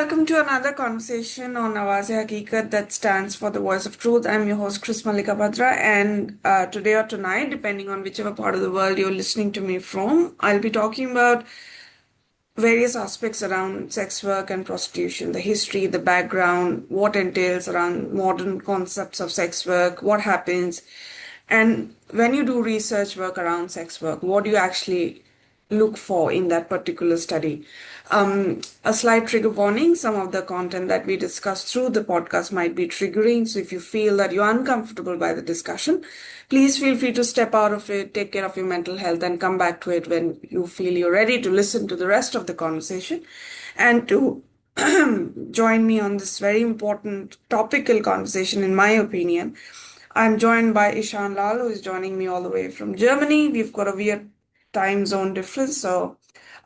welcome to another conversation on Awaz-e-Haqiqat that stands for the voice of truth. I'm your host, Chris Malika Bhadra, and today or tonight, depending on whichever part of the world you're listening to me from, I'll be talking about various aspects around sex work and prostitution, the history, the background, what entails around modern concepts of sex work, what happens, and when you do research work around sex work, what do you actually look for in that particular study? A slight trigger warning, some of the content that we discuss through the podcast might be triggering. So if you feel that you're uncomfortable by the discussion, please feel free to step out of it, take care of your mental health, and come back to it when you feel you're ready to listen to the rest of the conversation and to join me on this very important topical conversation, in my opinion. I'm joined by Ishaan Lal, who is joining me all the way from Germany. We've got a weird time zone difference, so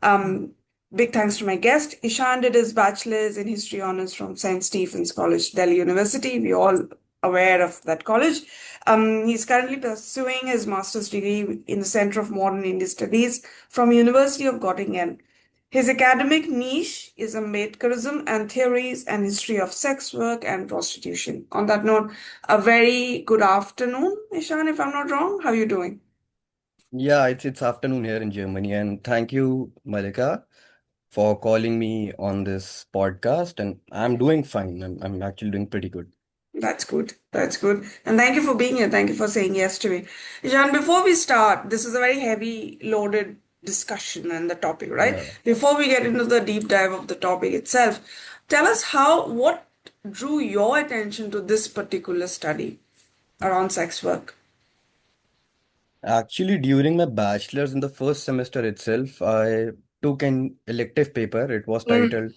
um, big thanks to my guest. Ishaan did his bachelor's in history honors from St. Stephen's College, Delhi University. We're all aware of that college. He's currently pursuing his master's degree in the Center of Modern Indian Studies from University of Göttingen. His academic niche is Ambedkarism and theories and history of sex work and prostitution. On that note, a very good afternoon, Ishaan, if I'm not wrong. How are you doing? Yeah, it's afternoon here in Germany, and thank you, Malika, for calling me on this podcast. And I'm doing fine. I'm actually doing pretty good. That's good. That's good. And thank you for being here. Thank you for saying yes to me. Ishaan, before we start, this is a very heavy loaded discussion and the topic, right? Yeah. Before we get into the deep dive of the topic itself, tell us what drew your attention to this particular study around sex work. Actually, during my bachelor's in the first semester itself, I took an elective paper. It was Mm, titled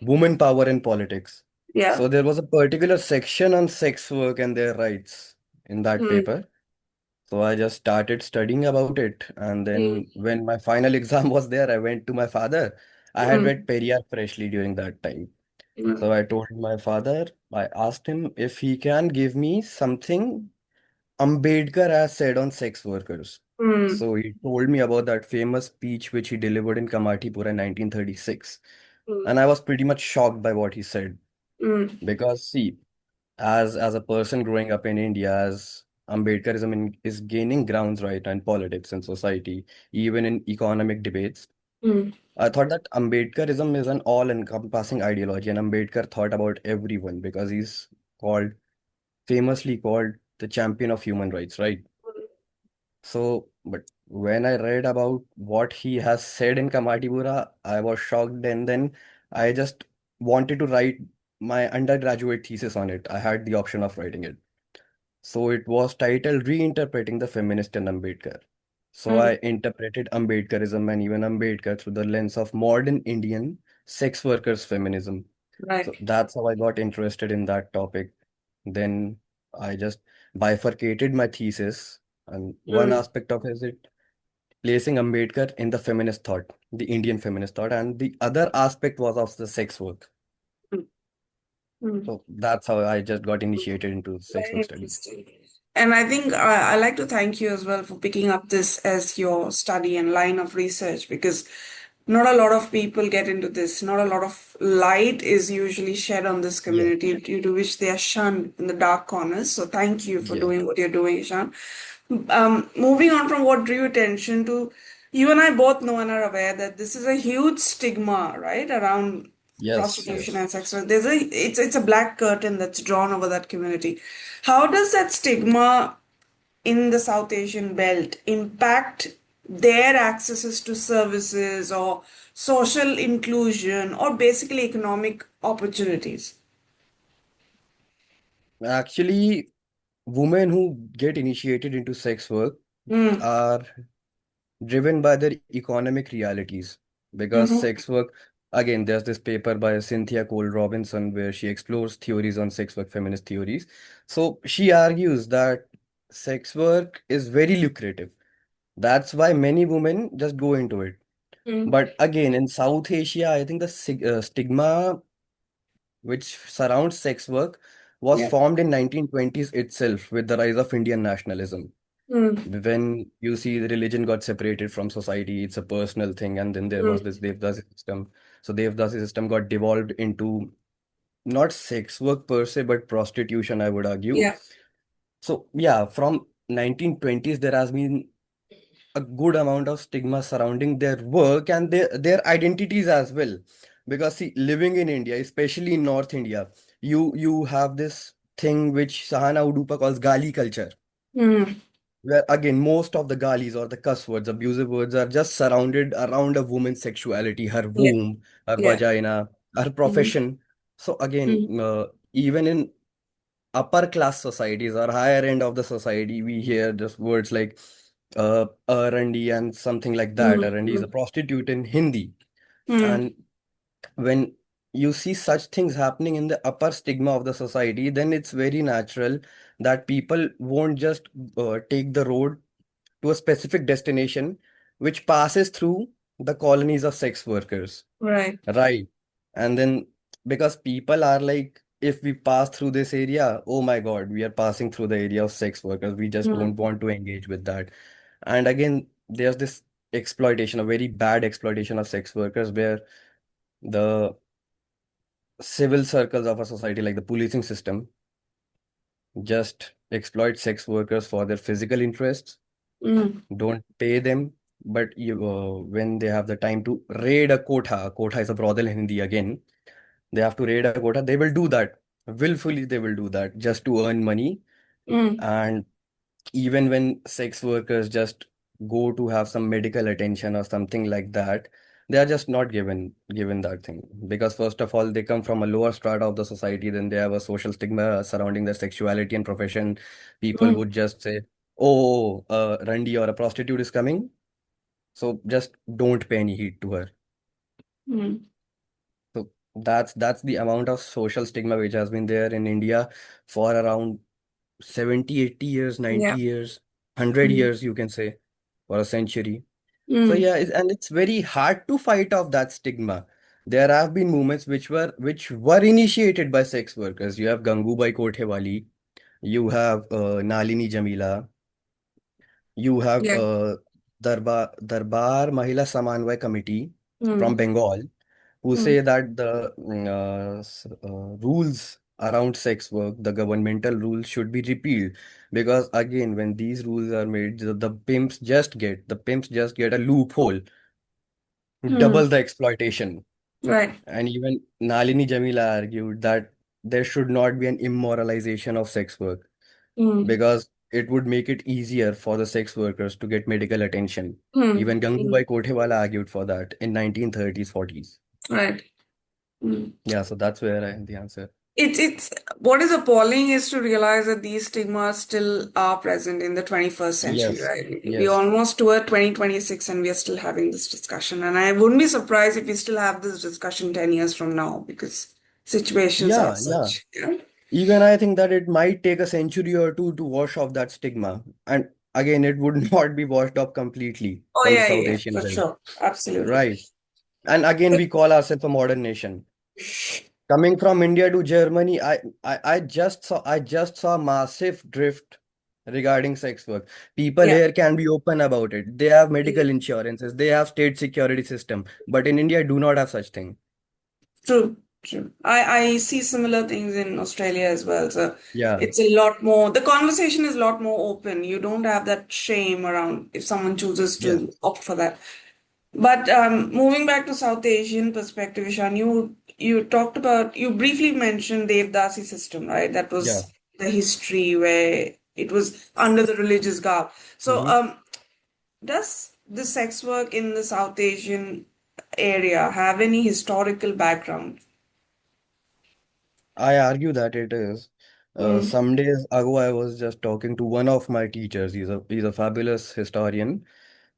Women Power in Politics. yeah. So there was a particular section on sex work and their rights in that Mm, paper. So I just started studying about it. And mm, then when my final exam was there, I went to my father. I had mm, read Periyar freshly during that time. mm, So I told my father, I asked him if he can give me something Ambedkar has said on sex workers. mm, So he told me about that famous speech which he delivered in Kamatipura in 1936. mm, And I was pretty much shocked by what he said. mm, Because see, as a person growing up in India, as is gaining grounds right in politics and society, even in economic debates. mm, I thought that Ambedkarism is an all-encompassing ideology, and Ambedkar thought about everyone because he's called famously called the champion of human rights, right? So, but when I read about what he has said in Kamatipura, I was shocked, and then I just wanted to write my undergraduate thesis on it. I had the option of writing it. So it was titled Reinterpreting the Feminist in Ambedkar. So mm, I interpreted Ambedkarism and even Ambedkar through the lens of modern Indian sex workers' feminism. right. So that's how I got interested in that topic. Then I just bifurcated my thesis, and one Mm, aspect of it is it placing Ambedkar in the feminist thought, the Indian feminist thought, and the other aspect was of the sex work. mm, mm. So that's how I just got initiated into sex Very work study. interesting. And I think I like to thank you as well for picking up this as your study and line of research because not a lot of people get into this. Not a lot of light is usually shed on this Yeah, community due to which they are shunned in the dark corners. So thank you for yeah, doing what you're doing, Ishan. Moving on from what drew attention to, you and I both know and are aware that this is a huge stigma, right, around yes, prostitution yes. and sex work. It's a black curtain that's drawn over that community. How does that stigma in the South Asian belt impact their accesses to services or social inclusion or basically economic opportunities? Actually, women who get initiated into sex work Mm, are driven by their economic realities because mm-hmm, sex work, again, there's this paper by Cynthia Cole Robinson where she explores theories on sex work, feminist theories. So she argues that sex work is very lucrative. That's why many women just go into it. mm, But again, in South Asia, I think the stigma which surrounds sex work was yeah. formed in 1920s itself with the rise of Indian nationalism. Mm, When you see the religion got separated from society, it's a personal thing, and then there was mm, this Devdasi system. So Devdasi system got devolved into not sex work per se, but prostitution, I would argue. Yeah. So yeah, from 1920s, there has been a good amount of stigma surrounding their work and their identities as well. Because see, living in India, especially in North India, you have this thing which Sahana Udupa calls gali culture, Mm. where again most of the galis or the cuss words, abusive words are just surrounded around a woman's sexuality, her Yeah. womb, her Yeah. vagina, her Mm. profession. So again, Mm. even in upper class societies or higher end of the society, we hear just words like R&D and something like that. Mm. R&D is a Mm. prostitute in Hindi. Mm. And when you see such things happening in the upper stigma of the society, then it's very natural that people won't just take the road to a specific destination which passes through the colonies of sex workers. Right. Right. And then because people are like, if we pass through this area, oh my God, we are passing through the area of sex workers. We just Mm. don't want to engage with that. And again, there's this exploitation, a very bad exploitation of sex workers where the civil circles of a society, like the policing system, just exploit sex workers for their physical interests, Mm. don't pay them. But when they have the time to raid a kotha is a brothel in Hindi again, they have to raid a quota, they will do that. Willfully, they will do that just to earn money. Mm. And even when sex workers just go to have some medical attention or something like that, they are just not given that thing. Because first of all, they come from a lower strata of the society, then they have a social stigma surrounding their sexuality and profession. People Mm. would just say, oh, a Randi or a prostitute is coming, so just don't pay any heed to her. Mm. So that's the amount of social stigma which has been there in India for around 70, 80 years, 90 Yeah. years, 100 Mm. years, you can say, for a century. So Mm. yeah, and it's very hard to fight off that stigma. There have been movements which were initiated by sex workers. You have Gangubai Kothewali, you have Nalini Jamila, you have Yeah. Darbar Mahila Samanvay Committee from Mm. Bengal, who Mm. say that the rules around sex work, the governmental rules should be repealed. Because again, when these rules are made, the pimps just get a loophole to Mm. double the exploitation. Right. And even Nalini Jamila argued that there should not be an immoralization of sex work Mm. because it would make it easier for the sex workers to get medical attention. Mm. Even Mm. Gangubai Kothewala argued for that in 1930s, 40s. Right. Mm. Yeah, so that's where I the answer. It's what is appalling is to realize that these stigmas still are present in the 21st century, Yes, right? We yes. almost toward 2026 and we are still having this discussion. And I wouldn't be surprised if we still have this discussion 10 years from now because situations are Yeah, yeah. such. Yeah. Even I think that it might take a century or two to wash off that stigma. And again, it would not be washed off completely Oh from the yeah, South yeah, yeah, Asian for belt. sure. Absolutely. Right. And again, we call ourselves a modern nation. Coming from India to Germany, I just saw massive drift regarding sex work. People Yeah. here can be open about it. They have Mm. medical insurances, they have state security system, but in India, do not have such thing. True, true. I see similar things in Australia as well. So Yeah, it's a lot more, the conversation is a lot more open. You don't have that shame around if someone chooses yeah, to opt for that. But moving back to South Asian perspective, Ishan, you talked about, you briefly mentioned Devdasi system, right? That yeah. was the history where it was under the religious garb. So Mhm. does the sex work in the South Asian area have any historical background? I argue that it is. Mm. Some days ago, I was just talking to one of my teachers. He's a fabulous historian.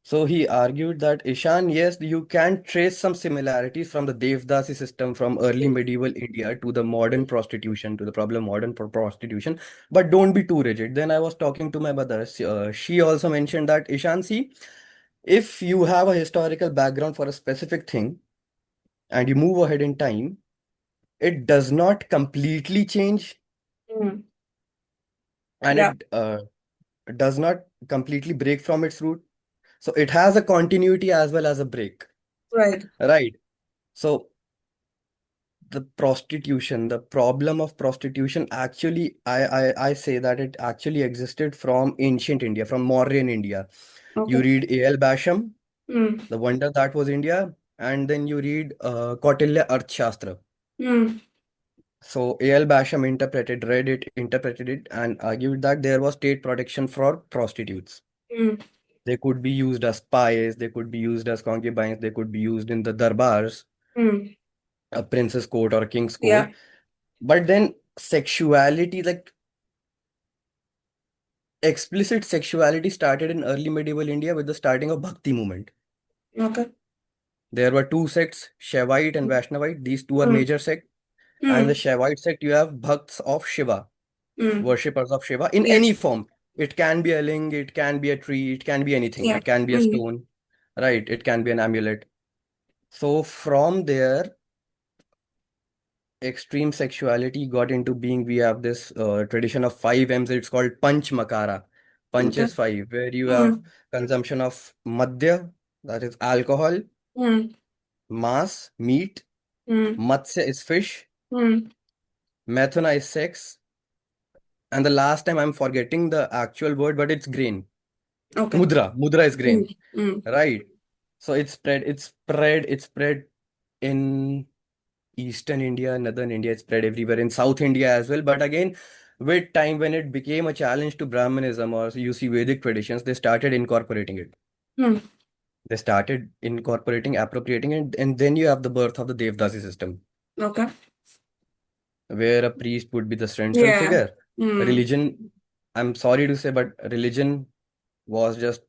So he argued that Ishan, yes, you can trace some similarities from the Devdasi system from early medieval India to the modern prostitution, to the problem modern prostitution, but don't be too rigid. Then I was talking to my mother. She also mentioned that Ishan, see, if you have a historical background for a specific thing and you move ahead in time, it does not completely change Mm. and Yeah, it does not completely break from its root. So it has a continuity as well as a break, right. right? So the prostitution, the problem of prostitution actually, I say that it actually existed from ancient India, from Mauryan India. You Okay. read A.L. Basham, Mm. The Wonder That Was India, and then you read Kautilya Arthashastra. Mm. So A.L. Basham interpreted it, and argued that there was state protection for prostitutes. Mm. They could be used as spies, they could be used as concubines, they could be used in the darbars, Mm. a prince's court or a king's court. Yeah. But then sexuality, like explicit sexuality, started in early medieval India with the starting of Bhakti movement. Okay. There were two sects, Shaivite and Vaishnavite. These two are Mm. major sects. And the Mm. Shaivite sect, you have Bhakts of Shiva, Mm. worshippers of Shiva in Yeah. any form. It can be a ling, it can be a tree, it can be anything. Yeah. It can be a Mm. stone, right? It can be an amulet. So from there, extreme sexuality got into being. We have this tradition of five M's. It's called Panch Makara. Panch Okay. is five, where you have Mm. consumption of madhya, that is alcohol, Mm. mass, meat, Mm. matsya is fish, Mm. mathuna is sex, and the last time I'm forgetting the actual word, but it's grain. Okay. Mudra is Mm. grain, Mm. right? So it's spread in Eastern India, Northern India, it's spread everywhere, in South India as well. But again, with time, when it became a challenge to Brahmanism, or you see Vedic traditions, they started incorporating it. Mm. They started incorporating, appropriating it, and then you have the birth of the Devdasi system, Okay. where a priest would be the central Yeah. figure. Mm. Religion, I'm sorry to say, but religion was just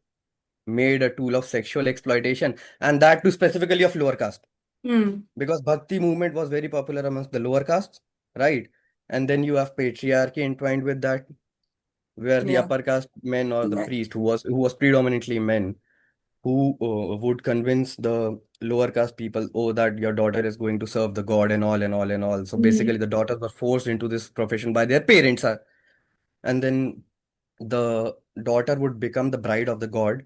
made a tool of sexual exploitation, and that too specifically of lower caste. Mm. Because Bhakti movement was very popular amongst the lower castes, right? And then you have patriarchy entwined with that, where the Yeah. upper caste men or the Yeah. priest, who was predominantly men, who would convince the lower caste people, oh, that your daughter is going to serve the god and all and all and all. So Mm. basically, the daughters were forced into this profession by their parents, and then the daughter would become the bride of the god,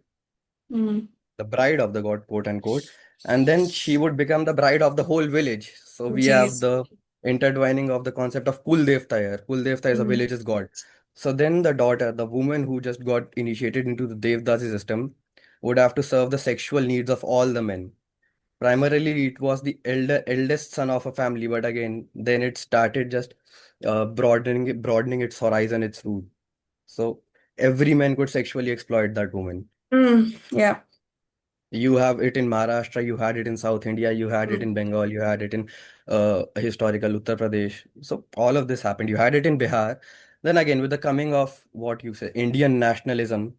Mm. the bride of the god, quote unquote, and then she would become the bride of the whole village. So we have Jeez. the intertwining of the concept of Kul Devta here. Kul Devta is a Mm. village's god. So then the daughter, the woman who just got initiated into the Devdasi system, would have to serve the sexual needs of all the men. Primarily, it was the eldest son of a family, but again, then it started just broadening its horizon, its route. So every man could sexually exploit that woman. Mm. Yeah. You have it in Maharashtra, you had it in South India, you had it Mm. in Bengal, you had it in historical Uttar Pradesh. So all of this happened. You had it in Bihar. Then again, with the coming of what you say, Indian nationalism,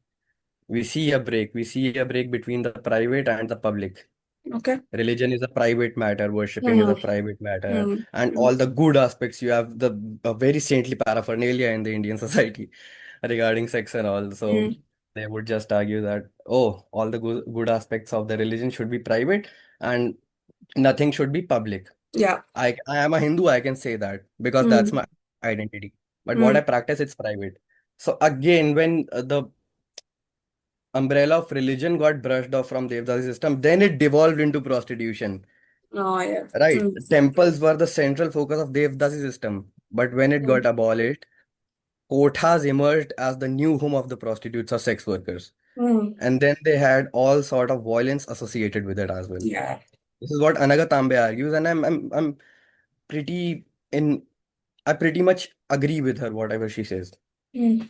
we see a break. We see a break between the private and the public. Okay. Religion is a private matter, worshipping is a Mm. private matter, Mm. and Mm. all the good aspects. You have the a very saintly paraphernalia in the Indian society regarding sex and all. So Mm. they would just argue that, oh, all the good aspects of the religion should be private and nothing should be public. Yeah. I am a Hindu, I can say that because that's Mm. my identity. But what I Mm. practice, it's private. So again, when the umbrella of religion got brushed off from Devdasi system, then it devolved into prostitution. Oh, yeah. Right. Mm. Temples were the central focus of Devdasi system. But when it got Mm. abolished, kothas emerged as the new home of the prostitutes or sex workers. Mm. And then they had all sort of violence associated with it as well. Yeah. This is what Anaga Tambe argues, and I'm pretty in I pretty much agree with her, whatever she says. Mm.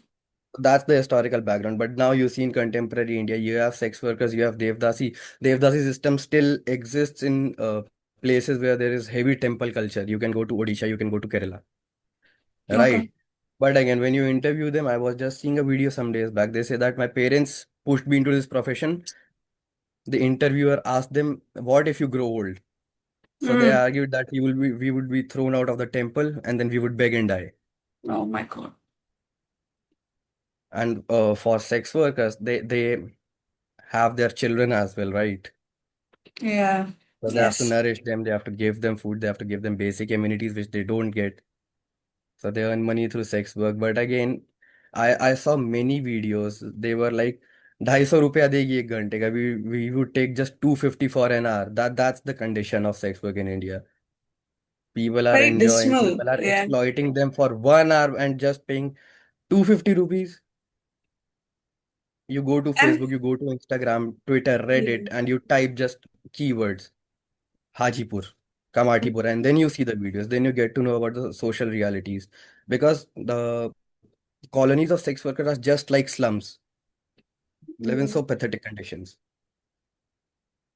That's the historical background. But now you see in contemporary India, you have sex workers, you have Devdasi. Devdasi system still exists in places where there is heavy temple culture. You can go to Odisha, you can go to Kerala, Okay. right? But again, when you interview them, I was just seeing a video some days back. They say that my parents pushed me into this profession. The interviewer asked them, "What if you grow old?" So they Mm. argued that we would be thrown out of the temple, and then we would beg and die. Oh my God. And for sex workers, they have their children as well, right? Yeah. So they have to Yes. nourish them, they have to give them food, they have to give them basic amenities which they don't get. So they earn money through sex work. But again, I saw many videos. They were like, 250 रुपया देगी एक घंटे का. We would take just 250 for an hour. That's the condition of sex work in India. People are Very enjoying, dismal. people are Yeah. exploiting them for 1 hour and just paying 250 rupees. You go to And Facebook, you go to Instagram, Twitter, Reddit, yeah. and you type just keywords, Hajipur, Kamatipur, and then you see the videos. Then you get to know about the social realities. Because the colonies of sex workers are just like slums, live in Mm. so pathetic conditions.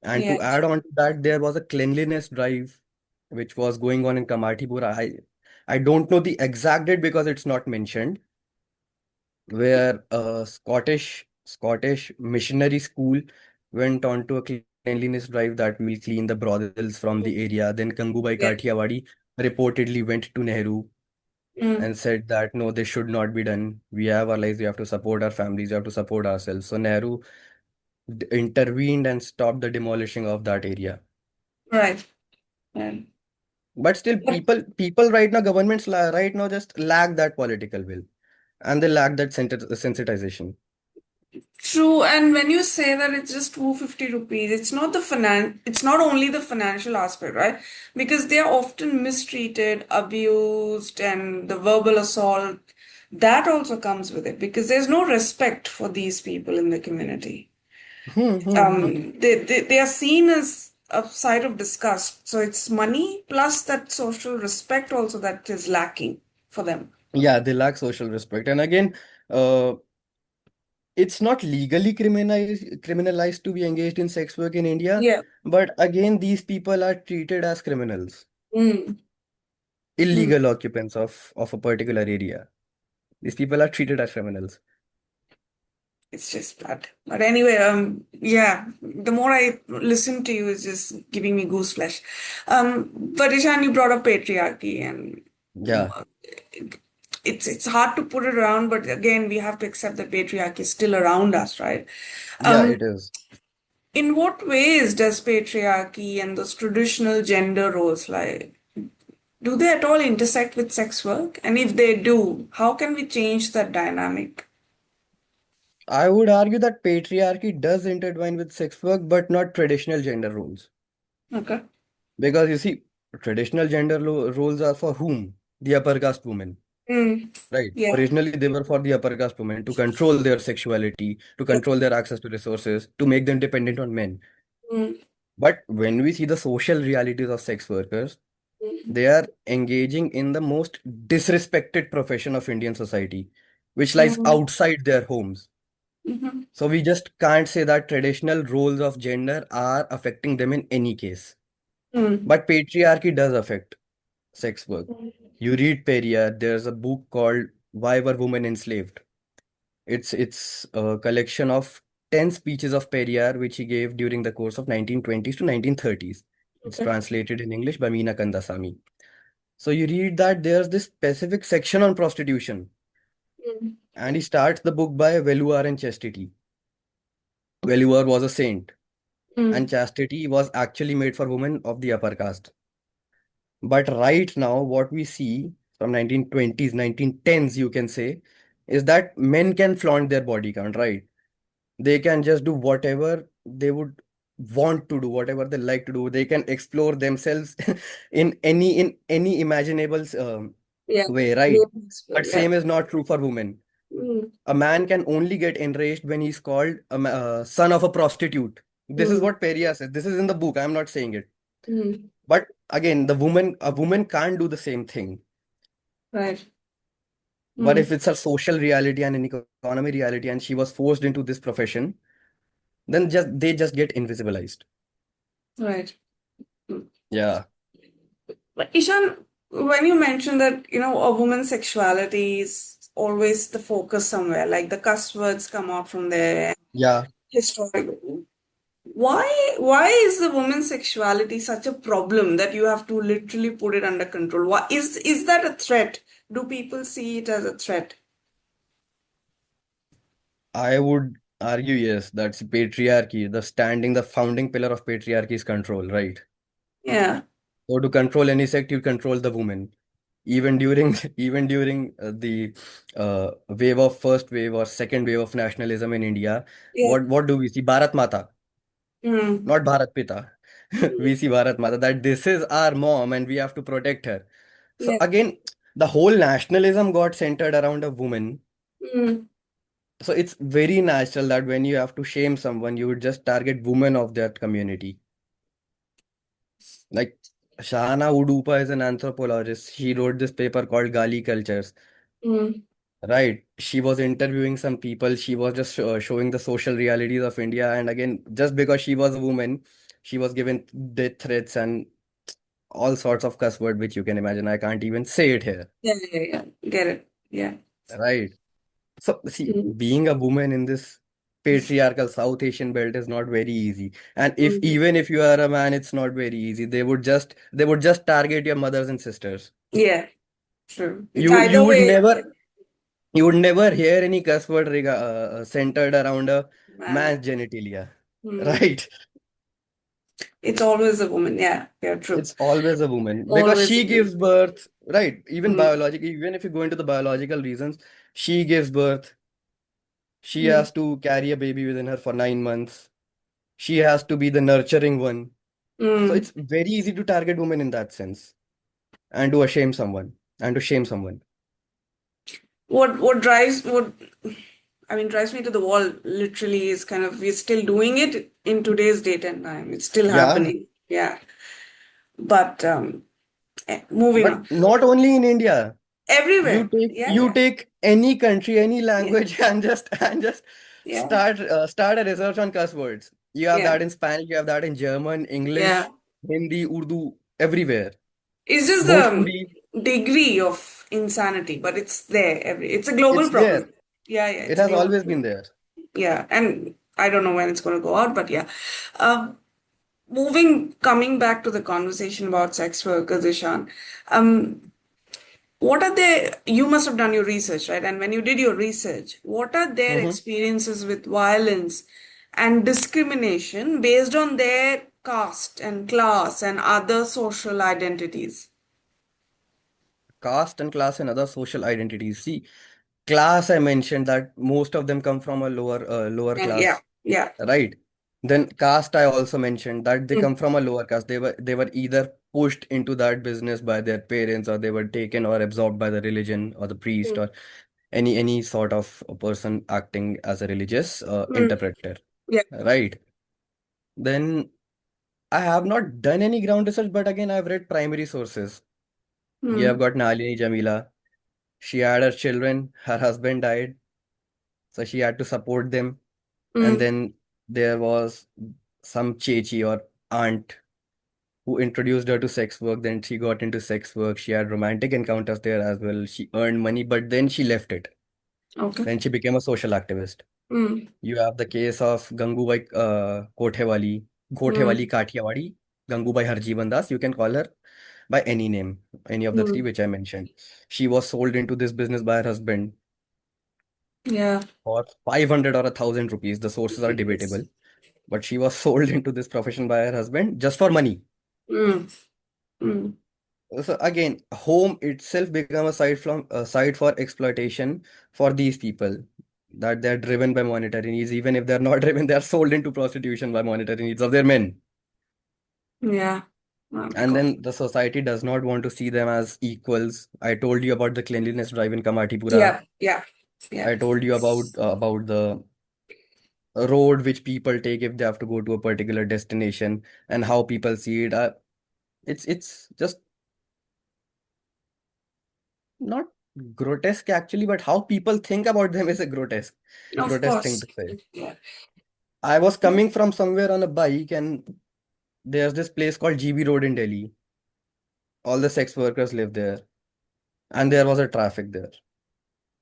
And Yeah. to add on to that, there was a cleanliness drive which was going on in Kamatipur. I don't know the exact date because it's not mentioned, where a Scottish missionary school went on to a cleanliness drive that will clean the brothels from the area. Then Gangubai Yeah. Kathiawadi reportedly went to Nehru Mm. and said that no, this should not be done. We have our lives, we have to support our families, we have to support ourselves. So Nehru intervened and stopped the demolishing of that area. Right. Yeah. But still, people right now, governments right now just lack that political will, and they lack that sensitization. True, and when you say that it's just 250 rupees, it's not only the financial aspect, right? Because they are often mistreated, abused, and the verbal assault that also comes with it because there's no respect for these people in the community. Hmm, hmm, hmm. They are seen as a site of disgust. So it's money plus that social respect also that is lacking for them. Yeah, they lack social respect. And again, uh, it's not legally criminalized to be engaged in sex work in India, Yeah. but again, these people are treated as criminals, Mm. Mm. illegal occupants of a particular area. These people are treated as criminals. It's just bad. But anyway, yeah, the more I listen to you, it's just giving me goose flesh. But Ishan, you brought up patriarchy, and Yeah, it's hard to put it around, but again, we have to accept that patriarchy is still around us, right? yeah, Um, it is. in what ways does patriarchy and those traditional gender roles, like, do they at all intersect with sex work? And if they do, how can we change that dynamic? I would argue that patriarchy does intertwine with sex work, but not traditional gender roles. Okay. Because you see, traditional gender roles are for whom? The upper caste women, Mm. right? Yeah. Originally, they were for the upper caste women to control their sexuality, to control their access to resources, to make them dependent on men. Mm. But when we see the social realities of sex workers, Mm. they are engaging in the most disrespected profession of Indian society, which lies Mm. outside their homes. Mhm. So we just can't say that traditional roles of gender are affecting them in any case. Mm. But patriarchy does affect sex work. You read Periyar, there's a book called Why Were Women Enslaved? It's a collection of 10 speeches of Periyar which he gave during the course of 1920s to 1930s. It's Okay. translated in English by Meena Kandasamy. So you read that there's this specific section on prostitution, Mm. and he starts the book by Veluar and chastity. Veluar was a saint, and Mm. chastity was actually made for women of the upper caste. But right now, what we see from 1920s, 1910s, you can say, is that men can flaunt their body count, right? They can just do whatever they would want to do, whatever they like to do. They can explore themselves in any imaginable Yeah. way, right? Yeah. But Yeah. same is not true for women. Mm. A man can only get enraged when he's called son of a prostitute. This is Mm. what Peria says. This is in the book. I'm not saying it. Mm. But again, a woman can't do the same thing. Right. But Mm. if it's a social reality and an economy reality, and she was forced into this profession, then they just get invisibilized. Right. Mm. Yeah, But Ishan, when you mentioned that, a woman's sexuality is always the focus somewhere, like the cuss words come out from there, yeah. historic. Why is the woman's sexuality such a problem that you have to literally put it under control? Is that a threat? Do people see it as a threat? I would argue yes. That's patriarchy. The founding pillar of patriarchy is control, right? Yeah. So to control any sect, you control the woman. Even during the wave of first wave or second wave of nationalism in India, Yeah. what do we see? Bharat Mata, Mm. not Bharat Pita. We see Bharat Mata, that this is our mom and we have to protect her. So Yeah. again, the whole nationalism got centered around a woman. Mm. So it's very natural that when you have to shame someone, you would just target women of that community. Like Shahana Udupa is an anthropologist. She wrote this paper called Gali Cultures. Mm. Right. She was interviewing some people. She was just showing the social realities of India. And again, just because she was a woman, she was given death threats and all sorts of cuss word, which you can imagine. I can't even say it here. Yeah, yeah, yeah. Get it. Yeah. Right. So, see, Mm. being a woman in this patriarchal South Asian belt is not very easy. And if Mm. even if you are a man, it's not very easy. They would just target your mothers and sisters. Yeah, true. It's You you either would way, never you would never hear any cuss word centered around a man. man's genitalia. Mm. Right? It's always a woman. Yeah, yeah, true. It's always a woman because Always a she woman. gives birth, right? Even Mm. biological, even if you go into the biological reasons, she gives birth. She Mm. has to carry a baby within her for 9 months. She has to be the nurturing one. So Mm. it's very easy to target women in that sense and to shame someone and to shame someone. What drives what I mean drives me to the wall literally is kind of we're still doing it in today's date and time. It's still Yeah, happening. Yeah. But moving but on. not only in India. You Everywhere. take Yeah, you yeah. take any country, any Yeah. language, and just Yeah. start a research on cuss words. You have Yeah. that in Spanish, you have that in German, Yeah. English, Hindi, Urdu, everywhere. It's just the Bhojpuri, degree of insanity, but it's there. It's a global it's there. problem. Yeah, yeah, It it's a has global always been problem. there. Yeah, and I don't know when it's going to go out, but yeah. Um, coming back to the conversation about sex workers, Ishan. Um, what are their, you must have done your research, right? And when you did your research, what are their Hmm. experiences with violence and discrimination based on their caste and class and other social identities? Caste and class and other social identities. See, class, I mentioned that most of them come from a lower And yeah, class, yeah. right? Then caste, I also mentioned that they Mm, come from a lower caste. They were either pushed into that business by their parents, or they were taken or absorbed by the religion or the priest mm, or any sort of a person acting as a religious mm. interpreter, Yeah. right? Then I have not done any ground research, but again, I've read primary sources. You have Mm, got Nalini Jamila. She had her children, her husband died, so she had to support them. And mm, then there was some chechi or aunt who introduced her to sex work. Then she got into sex work. She had romantic encounters there as well. She earned money, but then she left it. okay. Then she became a social activist. Mm, You have the case of Gangubai mm, Kothewali Kathiawadi, Gangubai Harjivan Das. You can call her by any name, any of the three mm. which I mentioned. She was sold into this business by her husband Yeah. for 500 or 1,000 rupees. The sources are Yes. debatable, but she was sold into this profession by her husband just for money. Mm, mm. So again, home itself become a site for exploitation for these people, that they're driven by monetary needs. Even if they're not driven, they're sold into prostitution by monetary needs of their men. Yeah. Oh my And God. then the society does not want to see them as equals. I told you about the cleanliness drive in Kamathipura. Yeah. Yeah. Yeah. I told you about the road which people take if they have to go to a particular destination, and how people see it. It's just not grotesque actually, but how people think about them is a Of grotesque thing course. to say. Yeah. I was coming from somewhere on a bike, and there's this place called GB Road in Delhi. All the sex workers live there, and there was a traffic there.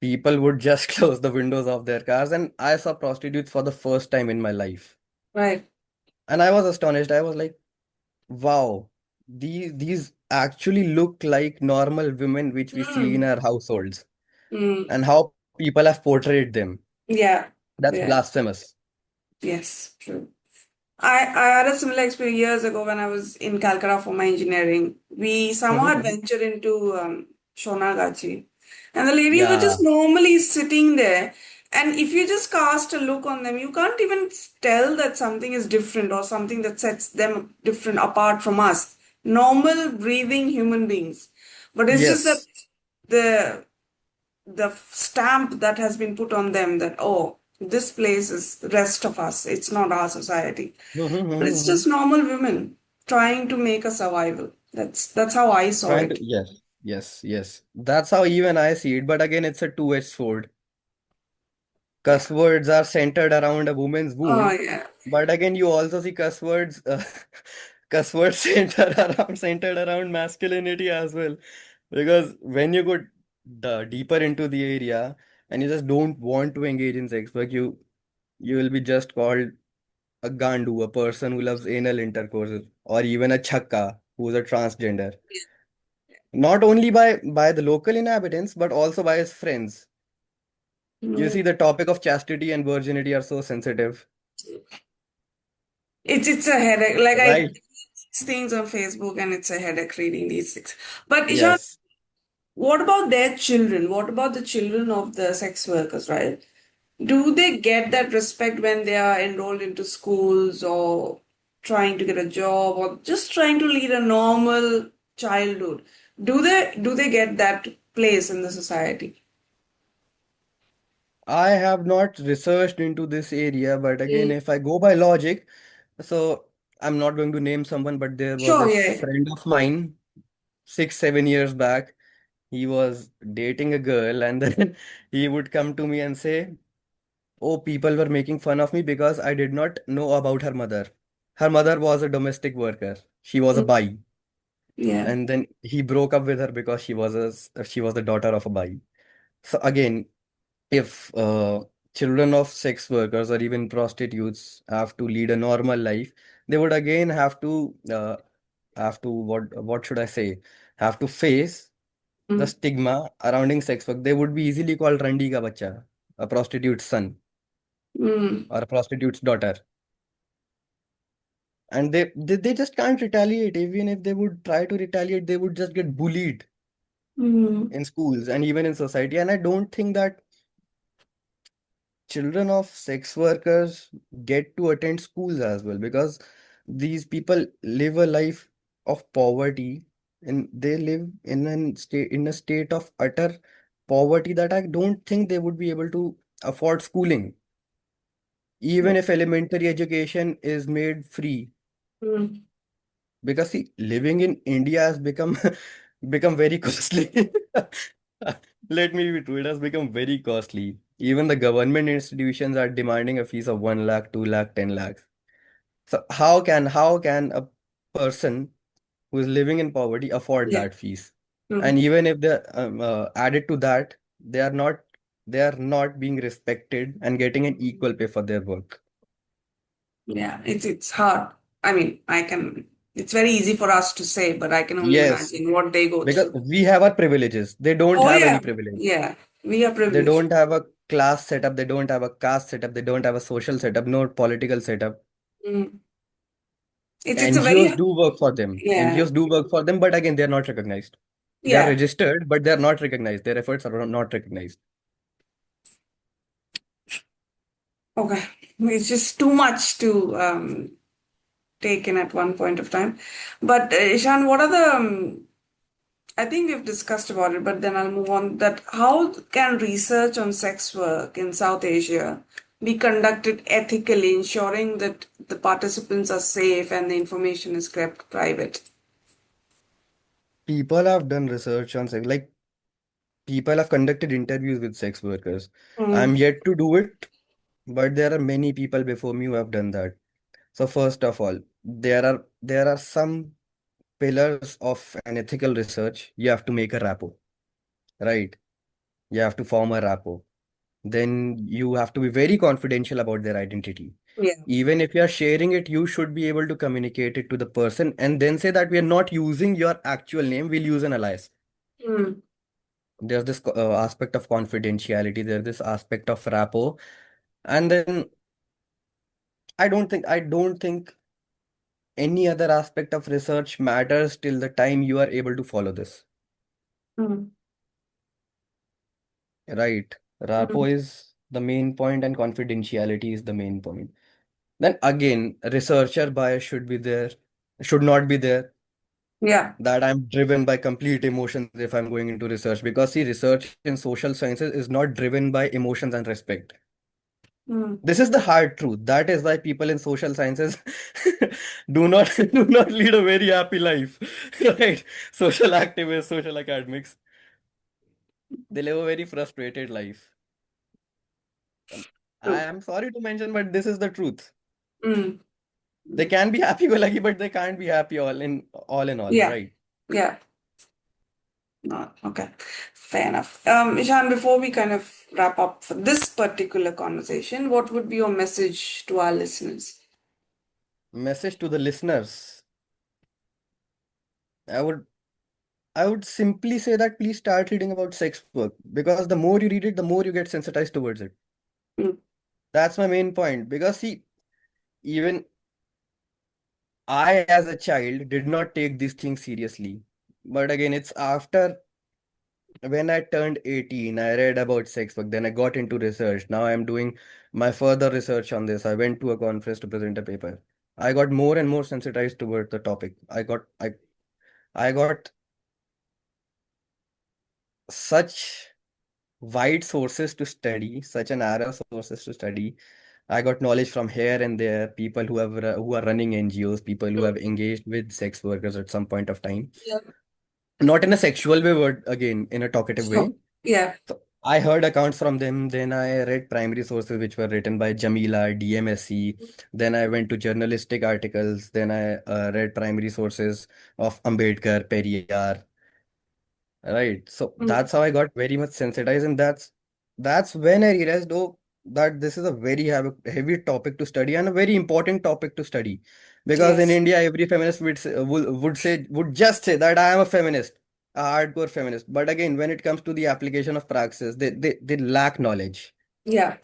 People would just close the windows of their cars, and I saw prostitutes for the first time in my life. Right. And I was astonished. I was like, wow, these actually look like normal women which we see in Mm, our households, mm. and how people have portrayed them. Yeah. That's Yeah. blasphemous. Yes. True. I had a similar experience years ago when I was in Calcutta for my engineering. We somehow had Mhm. ventured into Shonagachi. And the lady was just Yeah. normally sitting there. And if you just cast a look on them, you can't even tell that something is different or something that sets them different apart from us. Normal breathing human beings. But it's just that Yes. the the stamp that has been put on them that, oh, this place is the rest of us. It's not our society. But it's just normal women trying to make a survival. That's how I saw Trying to, it. yes, yes, yes. That's how even I see it. But again, it's a two-edged sword. Yeah. Cuss words are centered around a woman's Oh womb. yeah. But again, you also see cuss words, cuss words centered around masculinity as well. Because when you go deeper into the area and you just don't want to engage in sex work, you will be just called a gandu, a person who loves anal intercourse, or even a chakka, who is a transgender. Not only by the local inhabitants, but also by his friends. You Mm. see, the topic of chastity and virginity are so sensitive, It's a headache. Like I right? these things on Facebook and it's a headache reading these things. But Ishan, Yes. what about their children? What about the children of the sex workers, right? Do they get that respect when they are enrolled into schools or trying to get a job or just trying to lead a normal childhood? Do they get that place in the society? I have not researched into this area, but again, Mm. if I go by logic, so I'm not going to name someone, but there was Sure, a yeah. friend of mine 6, 7 years back. He was dating a girl, and then he would come to me and say, oh, people were making fun of me because I did not know about her mother. Her mother was a domestic worker. She was a Mm. bai. Yeah. And then he broke up with her because she was the daughter of a bai. So again, if children of sex workers or even prostitutes have to lead a normal life, they would again have to what should I say? Have to face the Mm. stigma surrounding sex work. They would be easily called Randi ka bacha, a prostitute's son Mm. or a prostitute's daughter. And they just can't retaliate. Even if they would try to retaliate, they would just get bullied Mm. in schools and even in society. And I don't think that children of sex workers get to attend schools as well, because these people live a life of poverty, and they live in a state of utter poverty that I don't think they would be able to afford schooling, Yeah. even if elementary education is made free. Mm. Because see, living in India has become become very costly. Let me be true, it has become very costly. Even the government institutions are demanding a fees of 1 lakh, 2 lakh, 10 lakhs. So how can a person who is living in poverty afford Yeah. that fees? Mm. And even if they added to that, they are not being respected and getting an equal pay for their work. Yeah. It's hard. I mean, it's very easy for us to say, but I can only Yes, imagine what they go because through. we have our privileges. They don't Oh have yeah. any privilege. Yeah. We are They privileged. don't have a class setup, they don't have a caste setup, they don't have a social setup, no political setup. Mm. It's a very NGOs do work for them. yeah. NGOs do work for them, but again, they are not recognized. They are Yeah. registered, but they are not recognized. Their efforts are not recognized. Okay. It's just too much to take in at one point of time. But Ishan, what are the I think we've discussed about it, but then I'll move on that how can research on sex work in South Asia be conducted ethically, ensuring that the participants are safe and the information is kept private? People have done research on sex, like people have conducted interviews with sex workers. I'm Mm. yet to do it, but there are many people before me who have done that. So first of all, there are some pillars of an ethical research. You have to make a rapport, right? You have to form a rapport. Then you have to be very confidential about their identity. Yeah. Even if you are sharing it, you should be able to communicate it to the person and then say that we are not using your actual name, we'll use an alias. Mm. There's this aspect of confidentiality, there's this aspect of rapport. And then I don't think any other aspect of research matters till the time you are able to follow this. Mm. Right. Rapport Mm. is. the main point, and confidentiality is the main point. Then again, researcher bias should be there, should not be there. Yeah. That I'm driven by complete emotions if I'm going into research. Because see, research in social sciences is not driven by emotions and respect. Mm. This is the hard truth. That is why people in social sciences do not lead a very happy life. Right? Social activists, social academics, they live a very frustrated life. Um, I True. am sorry to mention, but this is the truth. Mm. They can be happy-go-lucky, but they can't be happy all in all, Yeah. right? Yeah. No, okay. Fair enough. Ishan, before we kind of wrap up for this particular conversation, what would be your message to our listeners? Message to the listeners. I would I would simply say that please start reading about sex work because the more you read it, the more you get sensitized towards it. Mm. That's my main point. Because see, even I, as a child, did not take these things seriously. But again, it's after when I turned 18, I read about sex work, then I got into research. Now I'm doing my further research on this. I went to a conference to present a paper. I got more and more sensitized toward the topic. I got such wide sources to study, such an array of sources to study. I got knowledge from here and there, people who are running NGOs, people who have engaged with sex workers at some point of time. Yeah. Not in a sexual way, but again, in a talkative Sure. way. Yeah. So I heard accounts from them. Then I read primary sources which were written by Jamila, DMSC. Then I went to journalistic articles. Then I read primary sources of Ambedkar, Periyar. Right. So Mm. that's how I got very much sensitized, and that's when I realized, oh, that this is a very heavy topic to study and a very important topic to study. Because in Yes. India, every feminist would just say that I am a feminist, a hardcore feminist. But again, when it comes to the application of praxis, they lack knowledge. Yeah.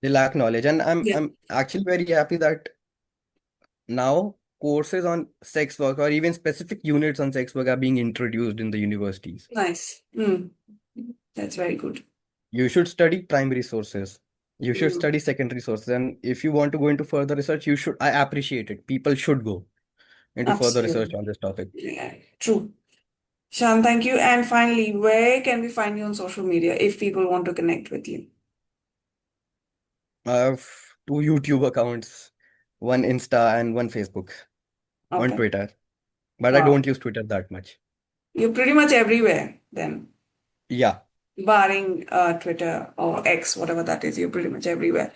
They lack knowledge. And I'm Yeah. I'm actually very happy that now courses on sex work or even specific units on sex work are being introduced in the universities. Nice. Mm. That's very good. You should study primary sources. You should Mm. study secondary sources. And if you want to go into further research, I appreciate it. People should go into further research Absolutely. on this topic. Yeah. True. Shan, thank you. And finally, where can we find you on social media if people want to connect with you? I have two YouTube accounts, one Insta and one Facebook, on Okay. Twitter. But I Wow. don't use Twitter that much. You're pretty much everywhere then, Yeah. barring Twitter or X, whatever that is. You're pretty much everywhere.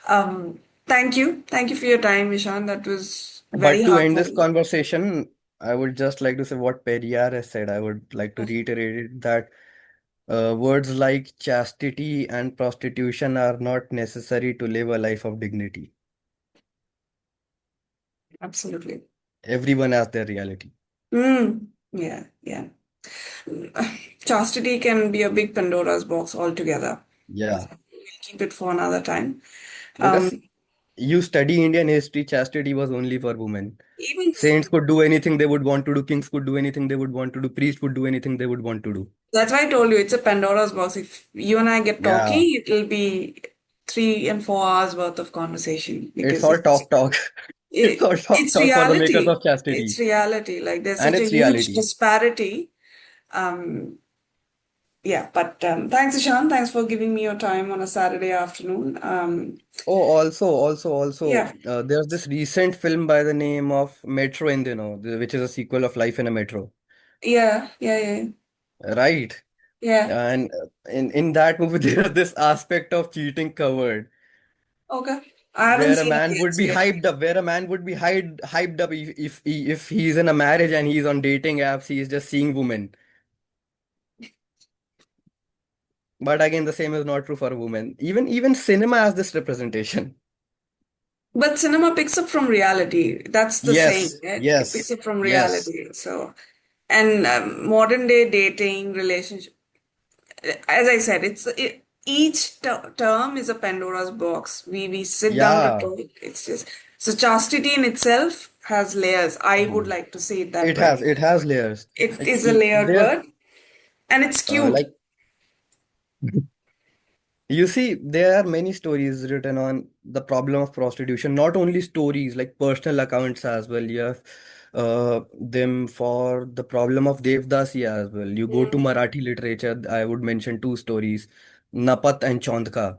Um, Thank you. Thank you for your time, Ishan. That was very But to end this heartwarming. conversation, I would just like to say what Periyar has said. I would like to reiterate it that words like chastity and prostitution are not necessary to live a life of dignity. Absolutely. Everyone has their reality. Mm. Yeah, yeah. Chastity can be a big Pandora's box altogether. Yeah. We'll keep it for another time. Because Um, you study Indian history, chastity was only for women. Even Saints could do anything they would want to do, kings could do anything they would want to do, priests would do anything they would want to do. that's why I told you it's a Pandora's box. If you and I get Yeah, talking, it'll be 3 and 4 hours worth of conversation it's because all talk. It's all it's talk for the makers reality. of It's chastity. reality. Like there's And such a it's huge reality. disparity. Um, yeah, but thanks, Ishan. Thanks for giving me your time on a Saturday afternoon. Oh, also, Yeah, there's this recent film by the name of Metro in which is a sequel of Life in a Metro. yeah, yeah, yeah, Right. yeah. And in that movie, there's this aspect of cheating covered. Okay. I haven't Where a seen it man yet, would be so hyped up, where a man would be hyped up if he's in a marriage and he's on dating apps, he's just seeing women. But again, the same is not true for women. Even cinema has this representation. but cinema picks up from reality. That's the saying. Yes, It picks yes, up from yes. reality. So, and modern day dating relationship, as I said, each term is a Pandora's box. We sit down to Yeah. talk. It's just so chastity in itself has layers. I would Mhm. like to say it that It way. has it has layers. It Like is a layered there word, and it's cute. like You see, there are many stories written on the problem of prostitution, not only stories, like personal accounts as well. You have them for the problem of Devdasi as well. You go to Mm. Marathi literature, I would mention two stories, Napat and Chandka.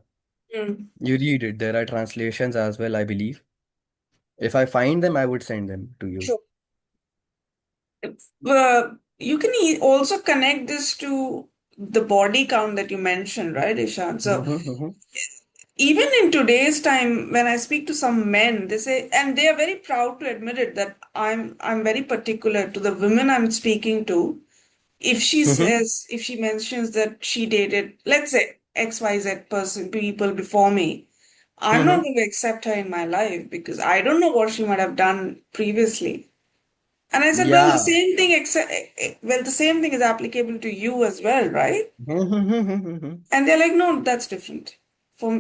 Mm. You read it. There are translations as well, I believe. If I find them, I would send them to you. Sure. You can also connect this to the body count that you mentioned, right, Ishan? So Mhm, even in today's time, when I speak to some men, they say, and they are very proud to admit it, that I'm very particular to the women I'm speaking to. If she mhm, says, if she mentions that she dated, let's say, XYZ person, people before me, I'm not mhm. going to accept her in my life because I don't know what she might have done previously. And I said, well, the Yeah. same thing, well, the same thing is applicable to you as well, right? Mhm. And they're like, no, that's different. For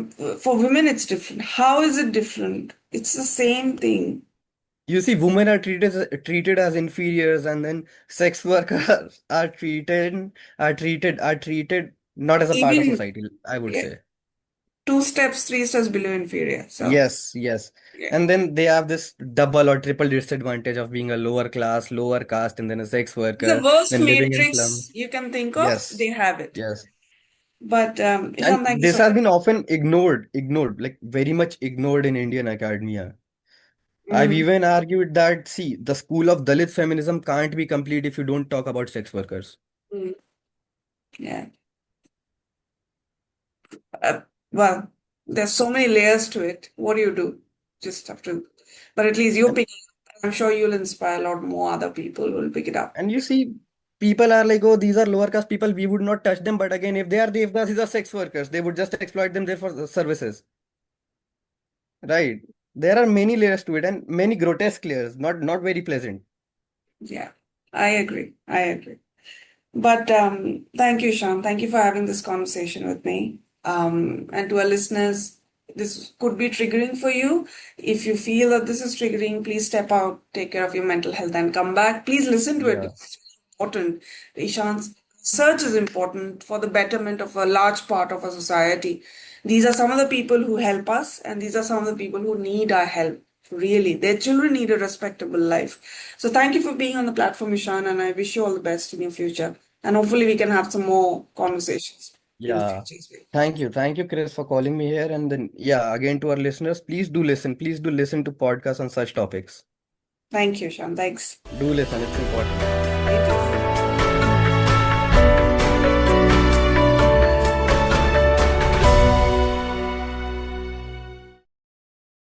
women, it's different. How is it different? It's the same thing. You see, women are treated as inferiors, and then sex workers are treated not as a part of Even society, I would yeah, say. two steps, three steps below inferior. So Yes, yes. yeah, And then they have this double or triple disadvantage of being a lower class, lower caste, and then a sex the worker, worst then living in matrix slums. you can think of, they Yes, have it. yes. But And Ishan, thank you this so has much. been often ignored, like very much ignored in Indian academia. I've Mm, even argued that, see, the school of Dalit feminism can't be complete if you don't talk about sex workers. mm, yeah. Uh, well, there's so many layers to it. What do you do? Just have to. But at least you're And picking it up. I'm sure you'll inspire a lot more other people who will pick it up. and you see, people are like, oh, these are lower caste people, we would not touch them. But again, if they are Devdasis or sex workers, they would just exploit them there for the services. Right. There are many layers to it and many grotesque layers, not very pleasant. Yeah, I agree. I agree. But thank you, Sean. Thank you for having this conversation with me. And to our listeners, this could be triggering for you. If you feel that this is triggering, please step out, take care of your mental health, and come back. Please listen to it Yeah. because it's important. Ishan's research is important for the betterment of a large part of our society. These are some of the people who help us, and these are some of the people who need our help. Really, their children need a respectable life. So thank you for being on the platform, Ishan, and I wish you all the best in your future. And hopefully we can have some more conversations in Yeah. future as well. Thank you. Thank you, Chris, for calling me here. And then, yeah, again to our listeners, please do listen. Please do listen to podcasts on such topics. Thank you, Ishan. Thanks. Do listen, it's important. You too.